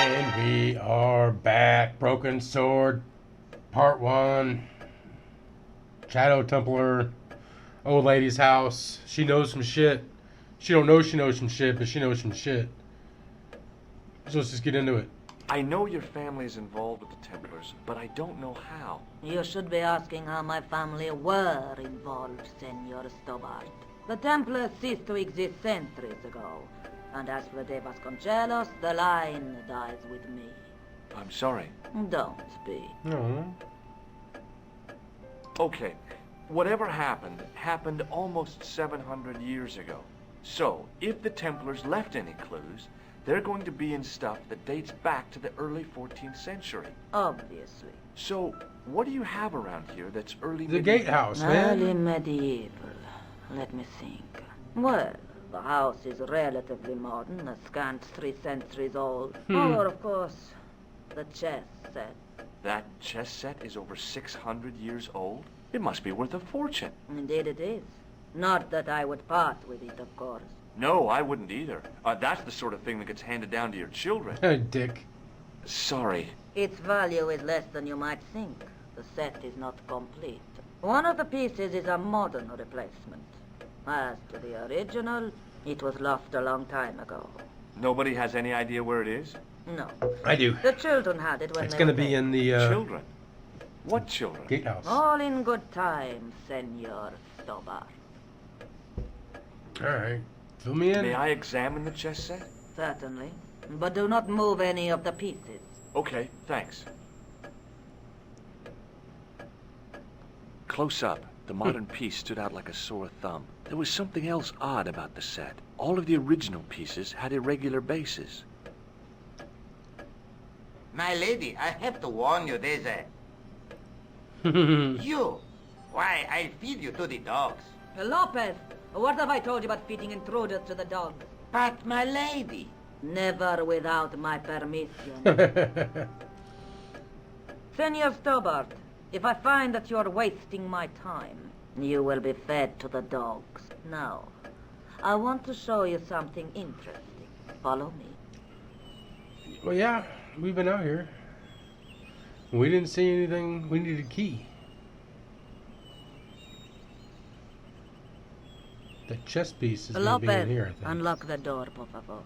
And we are back. Broken Sword, Part 1. Shadow Templar. Old lady's house. She knows some shit. She don't know she knows some shit, but she knows some shit. So let's just get into it. I know your family is involved with the Templars, but I don't know how. You should be asking how my family were involved, Senor Stobart. The Templars ceased to exist centuries ago. And as for De Vasconcelos, the line dies with me. I'm sorry. Don't be. No. Okay, whatever happened almost 700 years ago. So, if the Templars left any clues, they're going to be in stuff that dates back to the early 14th century. Obviously. So, what do you have around here that's early The medieval? gatehouse, man. Early medieval. Let me think. Well, the house is relatively modern, a scant 3 centuries old. Or, of course, the chess set. That chess set is over 600 years old? It must be worth a fortune. Indeed it is. Not that I would part with it, of course. No, I wouldn't either. That's the sort of thing that gets handed down to your children. Dick. Sorry. Its value is less than you might think. The set is not complete. One of the pieces is a modern replacement. As to the original, it was lost a long time ago. Nobody has any idea where it is? No. I do. The children had it when It's they going to were be there. in the Children? What children? gatehouse. All in good time, Senor Stobart. Alright. Fill me in. May I examine the chess set? Certainly. But do not move any of the pieces. Okay, thanks. Close up, the modern piece stood out like a sore thumb. There was something else odd about the set. All of the original pieces had irregular bases. My lady, I have to warn you, there's a... You! Why, I'll feed you to the dogs. Lopez, what have I told you about feeding intruders to the dogs? But, my lady... Never without my permission. Senor Stobart, if I find that you're wasting my time, you will be fed to the dogs. Now, I want to show you something interesting. Follow me. Well, yeah. We've been out here. We didn't see anything. We needed a key. The chess piece is going to be in Lopez, here, I think. unlock the door, por favor.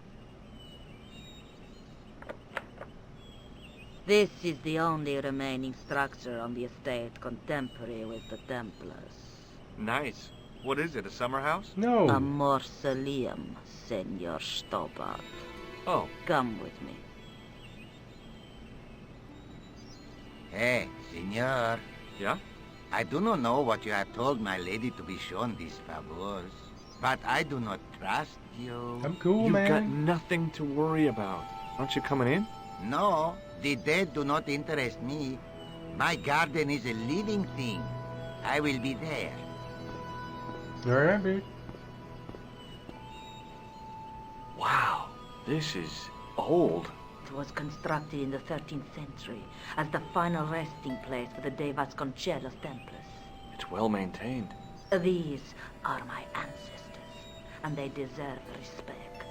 This is the only remaining structure on the estate contemporary with the Templars. Nice. What is it, a summer house? No. A mausoleum, Senor Stobart. Oh, Come with me. Hey, senor. yeah? I do not know what you have told my lady to be shown these favors, but I do not trust you. I'm cool, You've got man. nothing to worry about. Aren't you coming in? No, the dead do not interest me. My garden is a living thing. I will be there. Alright, dude. Wow, this is old. It was constructed in the 13th century as the final resting place for the De Vasconcelos Templars. It's well maintained. These are my ancestors, and they deserve respect.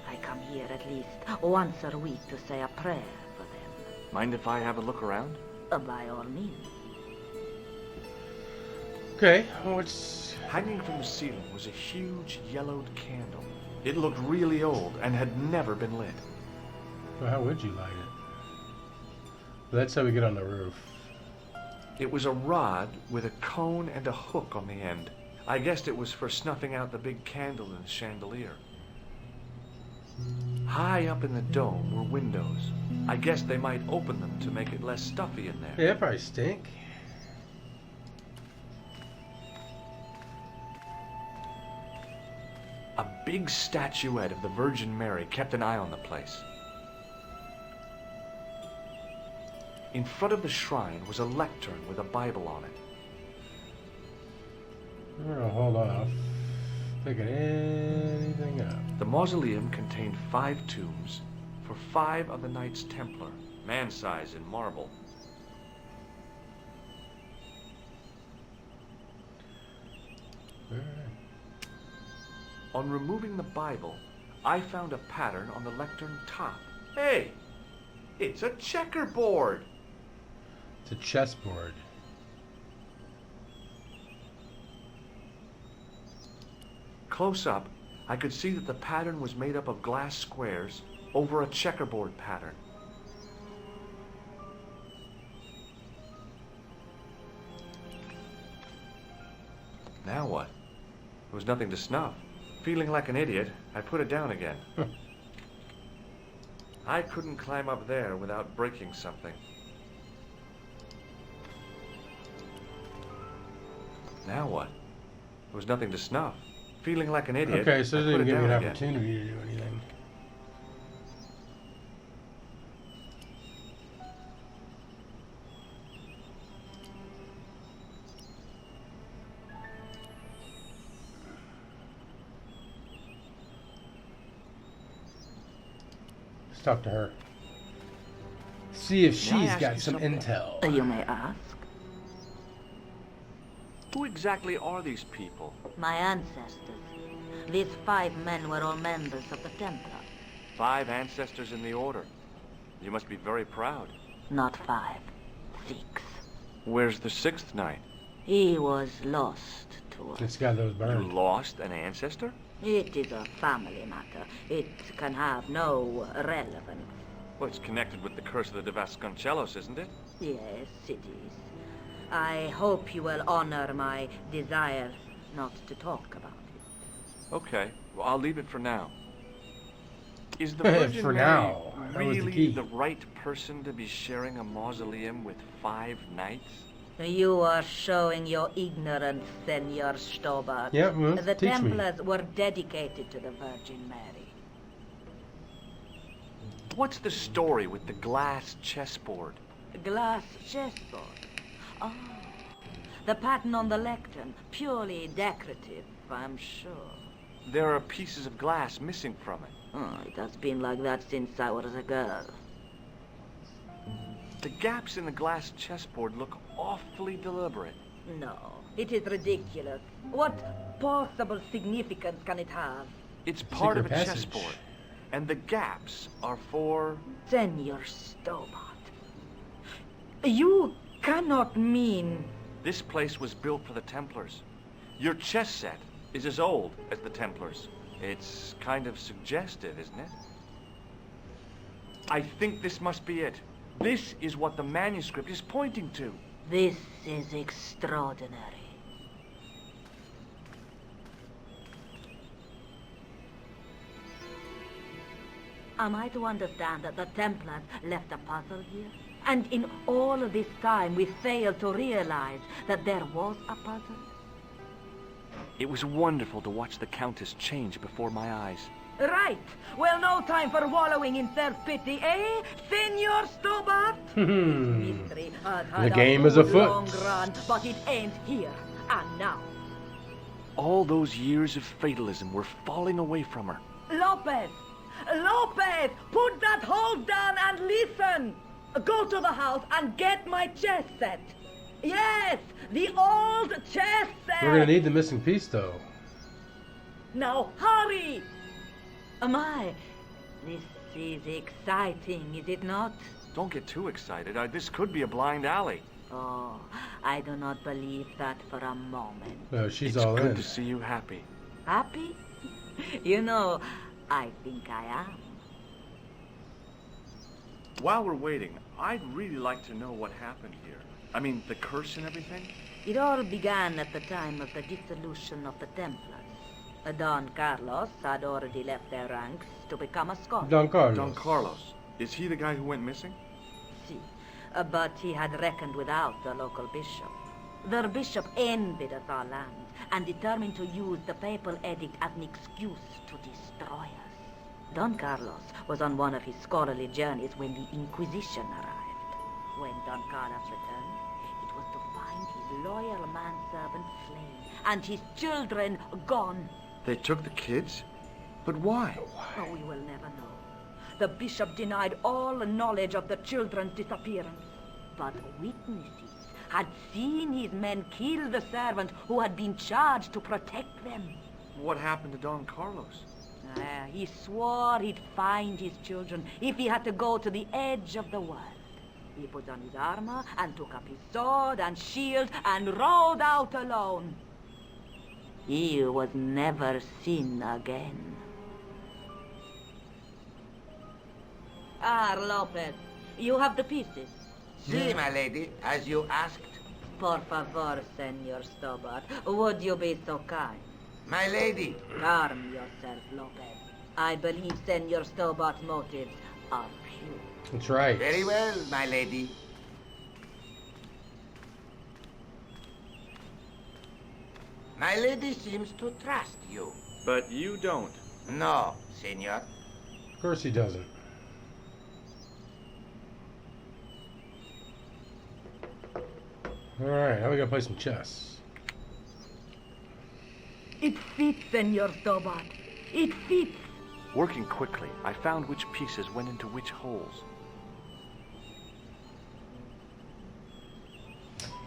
I come here at least once a week to say a prayer for them. Mind if I have a look around? By all means. Okay, what's... Hanging from the ceiling was a huge yellowed candle. It looked really old and had never been lit. Well, how would you light it? Well, that's how we get on the roof. It was a rod with a cone and a hook on the end. I guessed it was for snuffing out the big candle in the chandelier. High up in the dome were windows. I guessed they might open them to make it less stuffy in there. Yeah, that probably stink. A big statuette of the Virgin Mary kept an eye on the place. In front of the shrine was a lectern with a Bible on it. We're gonna hold off picking anything up. The mausoleum contained 5 tombs for 5 of the Knights Templar, man-size in marble. Alright. On removing the Bible, I found a pattern on the lectern top. Hey, It's a checkerboard. It's a chessboard. Close up, I could see that the pattern was made up of glass squares over a checkerboard pattern. Now what? There was nothing to snuff. Feeling like an idiot, I put it down again. I couldn't climb up there without breaking something. Now what? There was nothing to snuff. Feeling like an idiot, Okay, so I it put didn't it give you down an again. opportunity to do anything. Let's talk to her. See if May I she's ask got you some something? intel. You may ask. Who exactly are these people? My ancestors. These 5 men were all members of the Templars. 5 ancestors in the order. You must be very proud. Not 5. 6. Where's the 6th knight? He was lost to us. This guy that was You burned. lost an ancestor? It is a family matter. It can have no relevance. Well, it's connected with the curse of the Vasconcelos, isn't it? Yes, it is. I hope you will honor my desire not to talk about it. Okay, well, I'll leave it for now. Is the For Virgin Mary now. That was the really key. the right person to be sharing a mausoleum with 5 knights? You are showing your ignorance, Senor Stobart. Yeah, well, The teach me. Templars were dedicated to the Virgin Mary. What's the story with the glass chessboard? Glass chessboard. Oh, the pattern on the lectern, purely decorative, I'm sure. There are pieces of glass missing from it. Oh, it has been like that since I was a girl. The gaps in the glass chessboard look awfully deliberate. No, it is ridiculous. What possible significance can it have? It's part of a Secret passage. chessboard. And the gaps are for... Senor Stobart, you cannot mean... This place was built for the Templars. Your chess set is as old as the Templars. It's kind of suggestive, isn't it? I think this must be it. This is what the manuscript is pointing to. This is extraordinary. Am I to understand that the Templars left a puzzle here? And in all of this time we failed to realize that there was a puzzle? It was wonderful to watch the Countess change before my eyes. Right. Well, no time for wallowing in self-pity, eh, Senor Stobart? Mystery has had The game a is good afoot. long run, but it ends here and now. All those years of fatalism were falling away from her. Lopez! Lopez! Put that hose down and listen! Go to the house and get my chess set. Yes, the old chess set! We're gonna need the missing piece, though. Now hurry! My, this is exciting, is it not? Don't get too excited. This could be a blind alley. Oh, I do not believe that for a moment. No, she's It's all good in. to see you happy. Happy? You know, I think I am. While we're waiting, I'd really like to know what happened here. I mean, the curse and everything? It all began at the time of the dissolution of the Templars. Don Carlos had already left their ranks to become a scholar. Don Carlos. Don Carlos. Is he the guy who went missing? See, but he had reckoned without the local bishop. The bishop envied us our land and determined to use the papal edict as an excuse to destroy us. Don Carlos was on one of his scholarly journeys when the Inquisition arrived. When Don Carlos returned, it was to find his loyal manservant slain and his children gone. They took the kids? But why? Oh, we will never know. The bishop denied all knowledge of the children's disappearance. But witnesses had seen his men kill the servant who had been charged to protect them. What happened to Don Carlos? He swore he'd find his children if he had to go to the edge of the world. He put on his armor and took up his sword and shield and rode out alone. He was never seen again. Ah, Lopez, you have the pieces. Si, my lady, as you asked. Por favor, Senor Stobart, would you be so kind? My lady. Calm yourself, Lopez. I believe Senor Stobart's motives are pure. That's right. Very well, my lady. My lady seems to trust you. But you don't. No, senor. Of course he doesn't. Alright, now we gotta play some chess. It fits, Senor Stobart. It fits. Working quickly, I found which pieces went into which holes.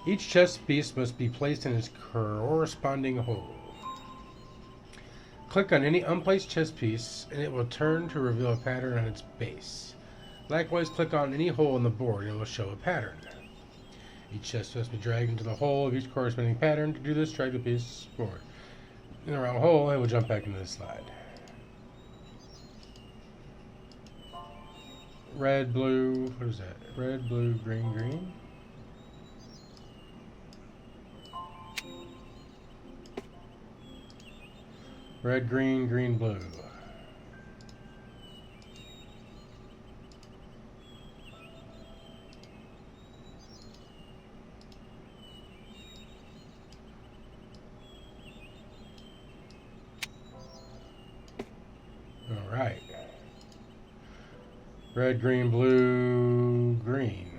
Each chess piece must be placed in its corresponding hole. Click on any unplaced chess piece and it will turn to reveal a pattern on its base. Likewise, click on any hole on the board and it will show a pattern. Each chess must be dragged into the hole of each corresponding pattern. To do this, drag the piece forward in the round hole and it will jump back into the slide. Red, blue, what is that? Red, blue, green, green. Red, green, green, blue. All right. Red, green, blue, green.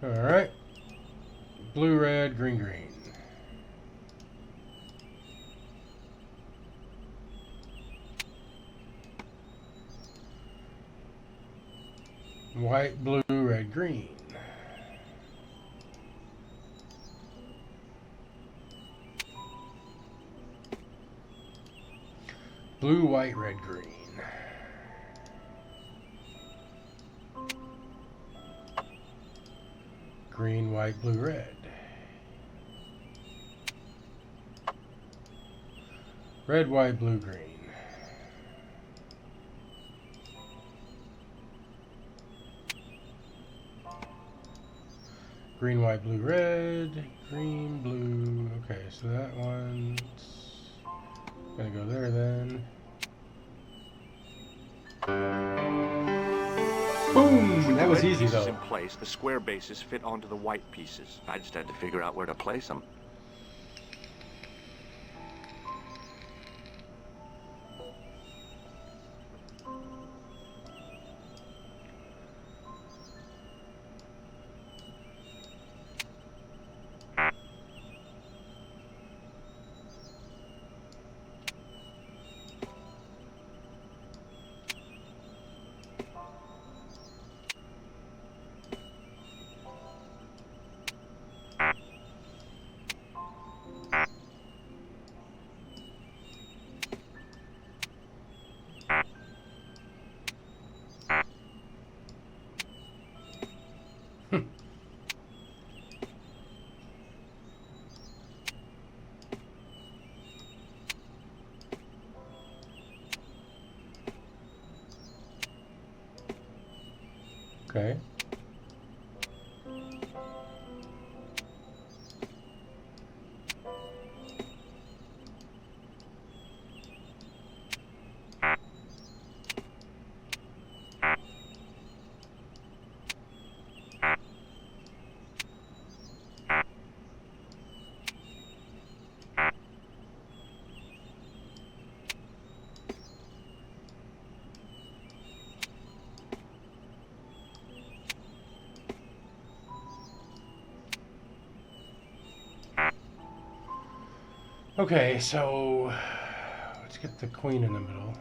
All right. Blue, red, green, green. White, blue, red, green. Blue, white, red, green. Green, white, blue, red. Red, white, blue, green. Green, white, blue, red. Green, blue. Okay, so that one's gonna go there then. Boom! That was Red easy pieces though. in place, the square bases fit onto the white pieces. I just had to figure out where to place them. Okay. Okay, so let's get the queen in the middle.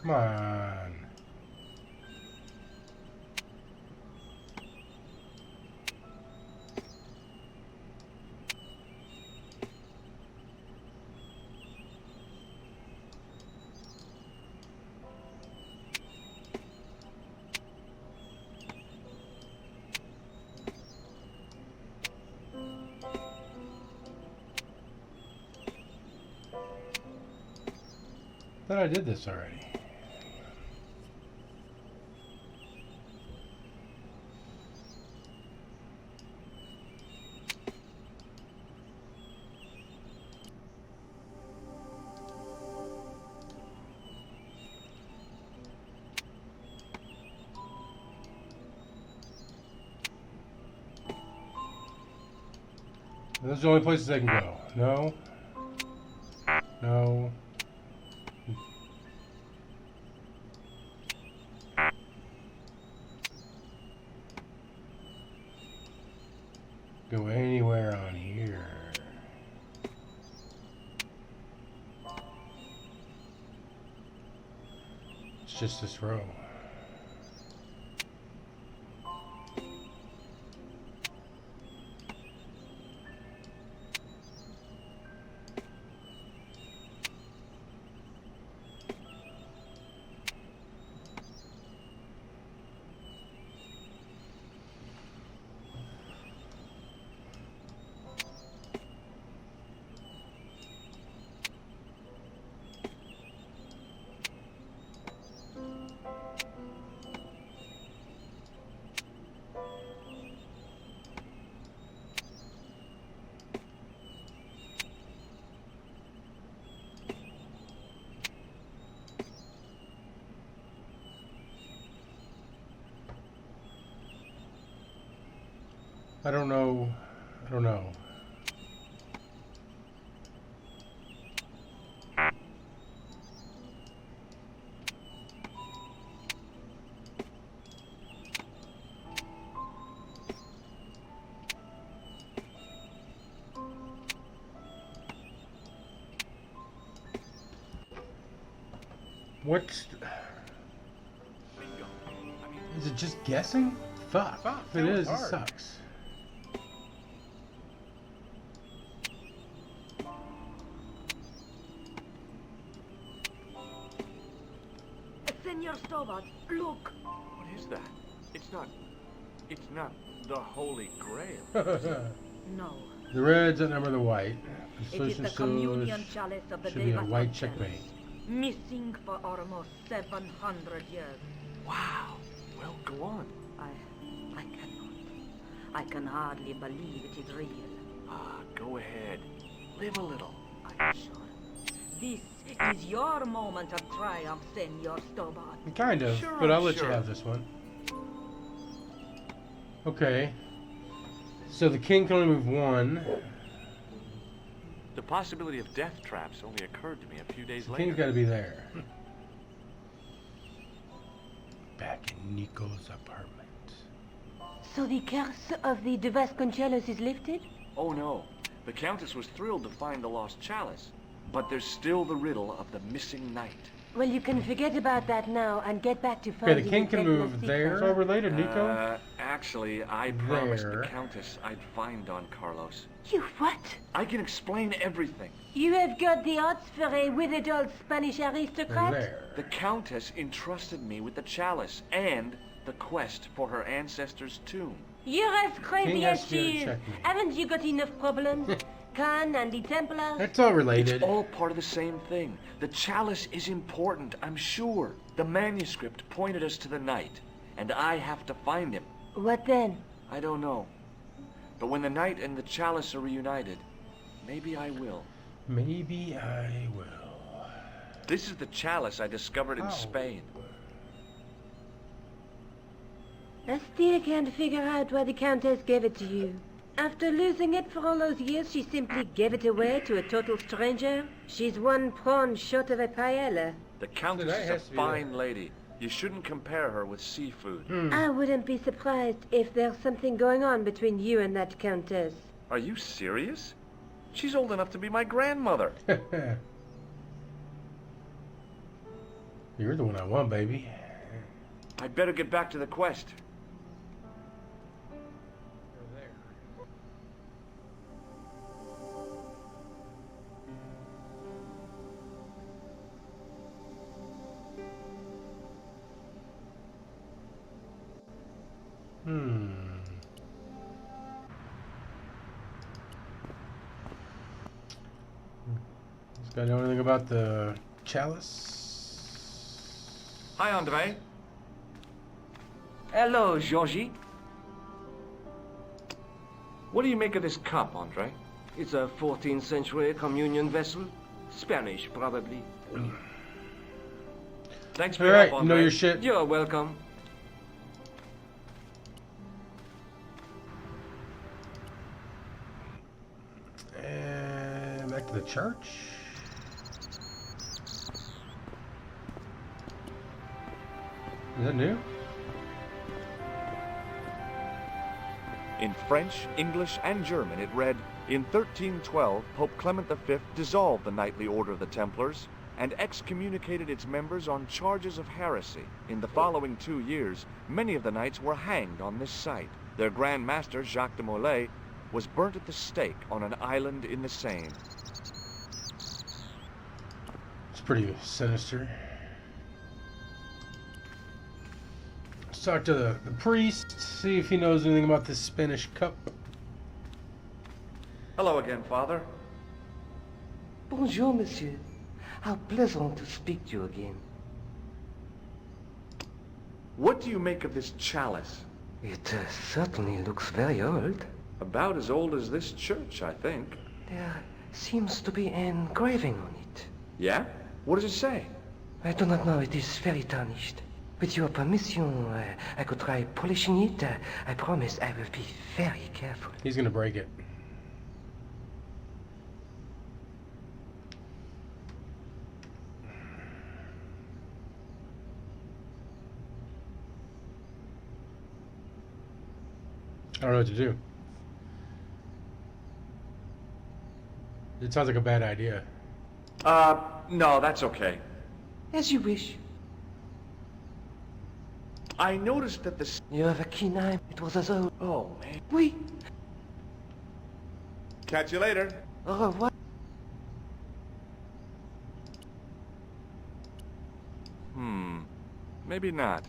Come on. I thought I did this already. Those are the only places I can go. No. No. Go anywhere on here. It's just this row. I don't know. I don't know. What's... Bingo. I mean, Is it just guessing? Fuck. Fuck, If it that was is, it hard. sucks. Senor Stobart, look. what is that? It's not the Holy Grail. No. The reds outnumber the white. It is the communion should chalice of the be a Deva white Chalice. checkmate. Missing for almost 700 years. Wow. Well, go on. I cannot. I can hardly believe it is real. Go ahead. Live a little. I'm sure. This is your moment of triumph, Senor Stobart. Kind of, Sure, but I'll let sure. you have this one. Okay. So the king can only move one. The possibility of death traps only occurred to me a few days The later. king's got to be there. Back in Nico's apartment. So the curse of the De Vasconcelos is lifted? Oh no. The Countess was thrilled to find the lost chalice. But there's still the riddle of the missing knight. Well, you can forget about that now and get back to Okay, finding the king can Templar move secret. there. It's all related, Nico. Actually, I promised There. the Countess I'd find Don Carlos. You what? I can explain everything. You have got the odds for a withered old Spanish aristocrat? There. The Countess entrusted me with the chalice and the quest for her ancestor's tomb. You're as King crazy has as to be able she to is. check me. Haven't you got enough problems? Khan and the Templars? That's all It's related. all part of the same thing. The chalice is important, I'm sure. The manuscript pointed us to the knight, and I have to find him. What then? I don't know. But when the knight and the chalice are reunited, maybe I will. Maybe I will. This is the chalice I discovered in Ow. Spain. I still can't figure out why the Countess gave it to you. After losing it for all those years, she simply gave it away to a total stranger? She's one prawn short of a paella. The Countess that is has a to be fine there. lady. You shouldn't compare her with seafood. I wouldn't be surprised if there's something going on between you and that Countess. Are you serious? She's old enough to be my grandmother. You're the one I want, baby. I'd better get back to the quest. This guy know anything about the chalice? Hi, Andre. Hello, Georgie. What do you make of this cup, Andre? It's a 14th century communion vessel. Spanish, probably. Thanks for All your right, help, you know Andre. your shit. You're welcome. And back to the church. Is that new? In French, English, and German, it read, "In 1312, Pope Clement V dissolved the Knightly Order of the Templars and excommunicated its members on charges of heresy. In the following 2 years, many of the knights were hanged on this site. Their Grand Master, Jacques de Molay, was burnt at the stake on an island in the Seine." It's pretty sinister. Let's talk to the priest, see if he knows anything about this Spanish cup. Hello again, Father. Bonjour, monsieur. How pleasant to speak to you again. What do you make of this chalice? It certainly looks very old. About as old as this church, I think. There seems to be an engraving on it. Yeah? What does it say? I do not know, it is very tarnished. With your permission, I could try polishing it. I promise I will be very careful. He's gonna break it. I don't know what to do. It sounds like a bad idea. No, that's okay. As you wish. I noticed that the... You have a keen eye. It was as old. Oh, man. Oui. Catch you later. Au revoir. Maybe not.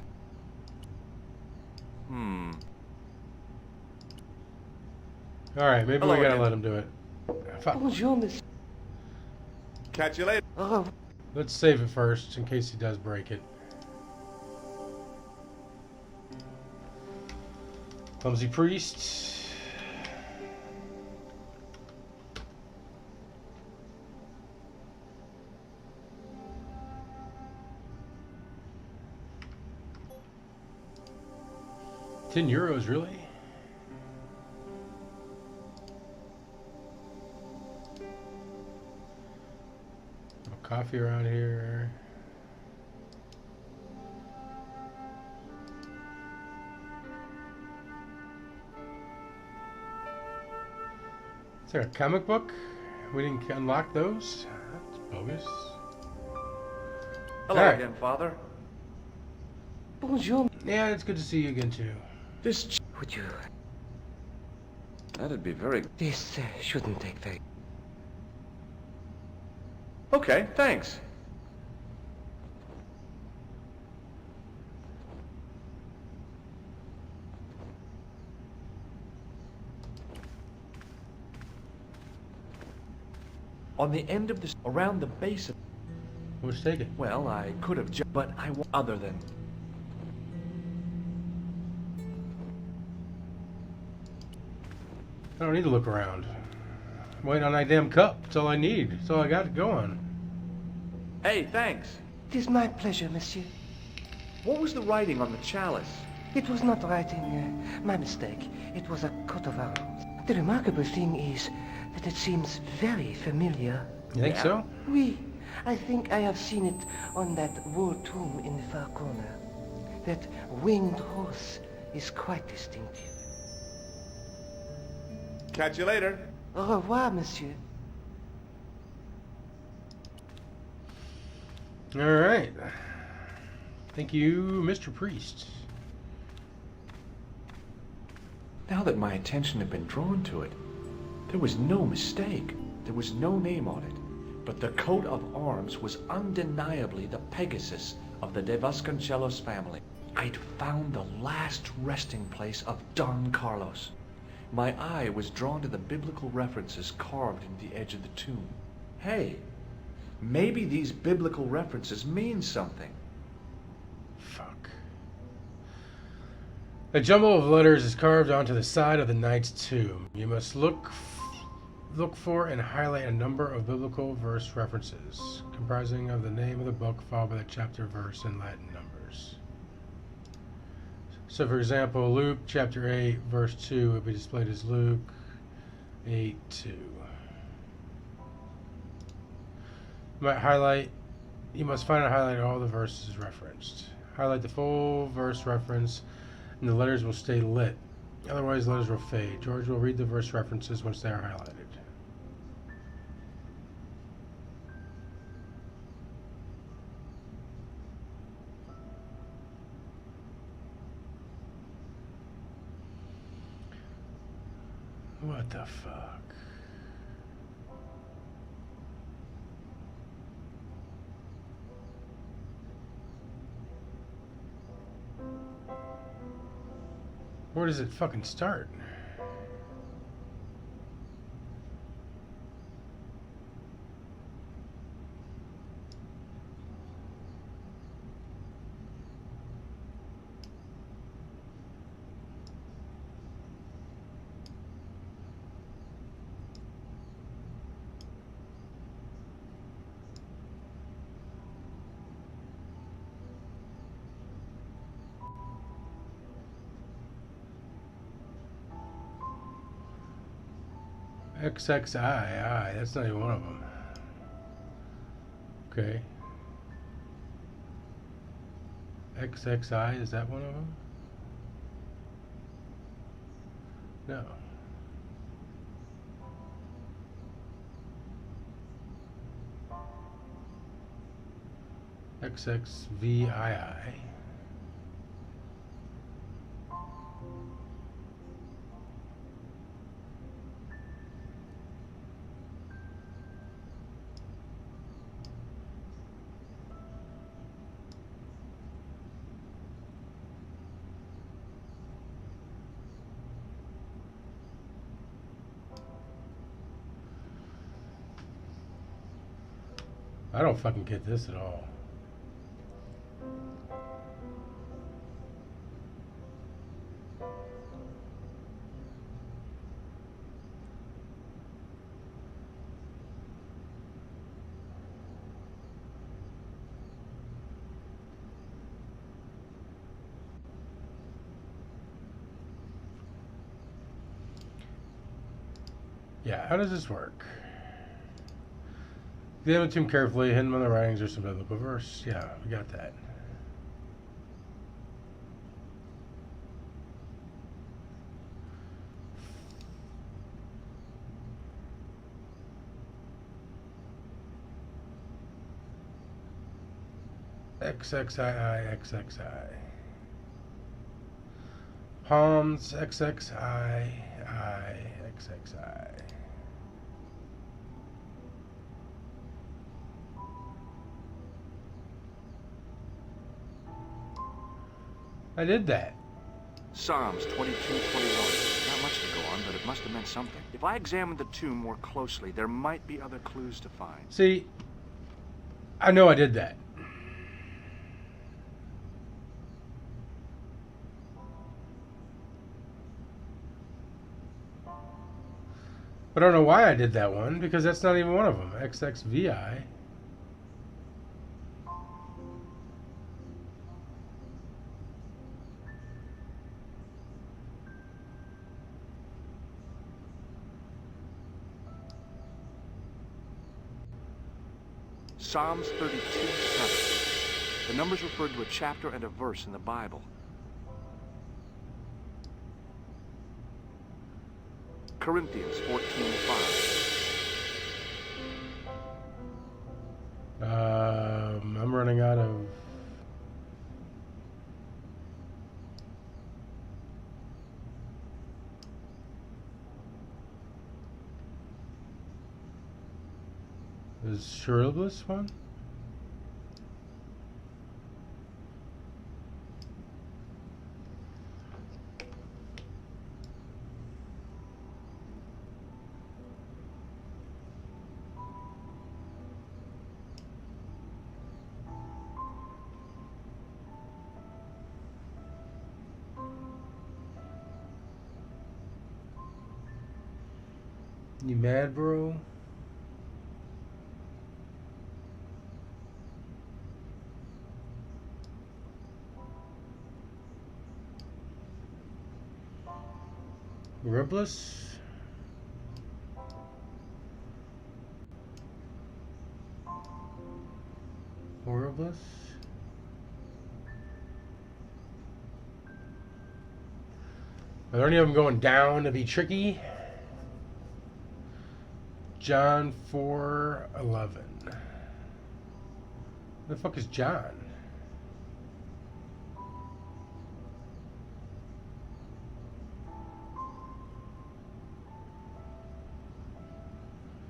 Alright, maybe Hello we gotta again. let him do it. Fuck. Bonjour, monsieur. Catch you later. Au revoir. Let's save it first, in case he does break it. Clumsy priest. €10, really? No coffee around here. Is there a comic book? We didn't unlock those? That's bogus. Hello Alright. again, Father. Bonjour. Yeah, it's good to see you again, too. This... Would you... That'd be very... This shouldn't take very... Okay, thanks. On the end of this... Around the base of... Let's take it. Well, I could have but I want... Other than... I don't need to look around. I'm waiting on that damn cup. That's all I need. That's all I got going. Hey, thanks. It is my pleasure, monsieur. What was the writing on the chalice? It was not writing, my mistake. It was a coat of arms. The remarkable thing is that it seems very familiar. You think Yeah. so? Oui, I think I have seen it on that wall tomb in the far corner. That winged horse is quite distinctive. Catch you later. Au revoir, monsieur. Alright. Thank you, Mr. Priest. Now that my attention had been drawn to it, there was no mistake. There was no name on it, but the coat of arms was undeniably the Pegasus of the De Vasconcelos family. I'd found the last resting place of Don Carlos. My eye was drawn to the biblical references carved into the edge of the tomb. Hey, maybe these biblical references mean something. Fuck. A jumble of letters is carved onto the side of the knight's tomb. You must look for and highlight a number of biblical verse references, comprising of the name of the book followed by the chapter verse in Latin numbers. So, for example, Luke chapter 8, verse 2 would be displayed as Luke 8:2. You must find and highlight all the verses referenced. Highlight the full verse reference, and the letters will stay lit. Otherwise, letters will fade. George will read the verse references once they are highlighted. What the fuck? Where does it fucking start? XXII, that's not even one of them. Okay. XXI, is that one of them? No. XXVII. I don't fucking get this at all. Yeah, how does this work? Examine the tomb carefully, hidden on the writings or some biblical verse. Yeah, we got that. XXII. Palms, XXII. I did that. Psalms 22:21. Not much to go on, but it must have meant something. If I examined the tomb more closely, there might be other clues to find. See, I know I did that. But I don't know why I did that one, because that's not even one of them. XXVI. Psalms 32:7. The numbers refer to a chapter and a verse in the Bible. Corinthians 14:5. I'm running out of... Is Shirless one? You mad, bro? Ribless? Horribless? Are there any of them going down to be tricky? John 4:11. Who the fuck is John?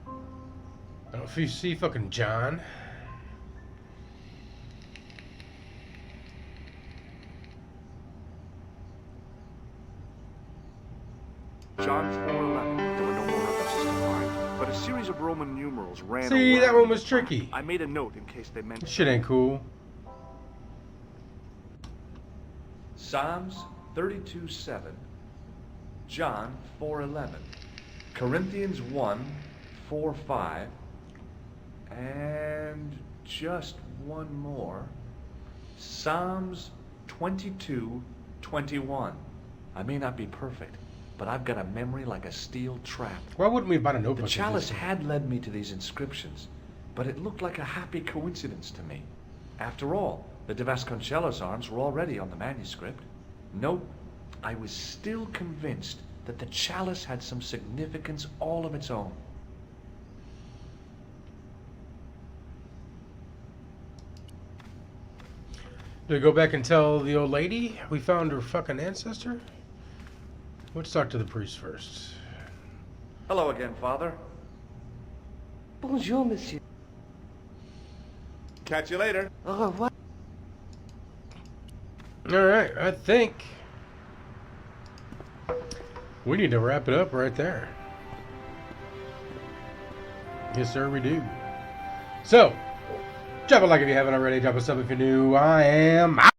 I don't know if you see fucking John. John 4:11. There were no more references to find, but a series of Roman numerals ran See, that around one was the tricky. plaque. I made a note in case they meant This shit ain't cool. Psalms 32:7, John 4:11, Corinthians 1:4-5, and just one more. Psalms 22:21. I may not be perfect, but I've got a memory like a steel trap. Why wouldn't we buy a The notebook? chalice had led me to these inscriptions, but it looked like a happy coincidence to me. After all, the de Vasconcellos arms were already on the manuscript. Nope, I was still convinced that the chalice had some significance all of its own. Do we go back and tell the old lady we found her fucking ancestor? Let's talk to the priest first. Hello again, Father. Bonjour, monsieur. Catch you later. Au revoir. Alright, I think we need to wrap it up right there. Yes, sir, we do. So, drop a like if you haven't already. Drop a sub if you're new. I am out.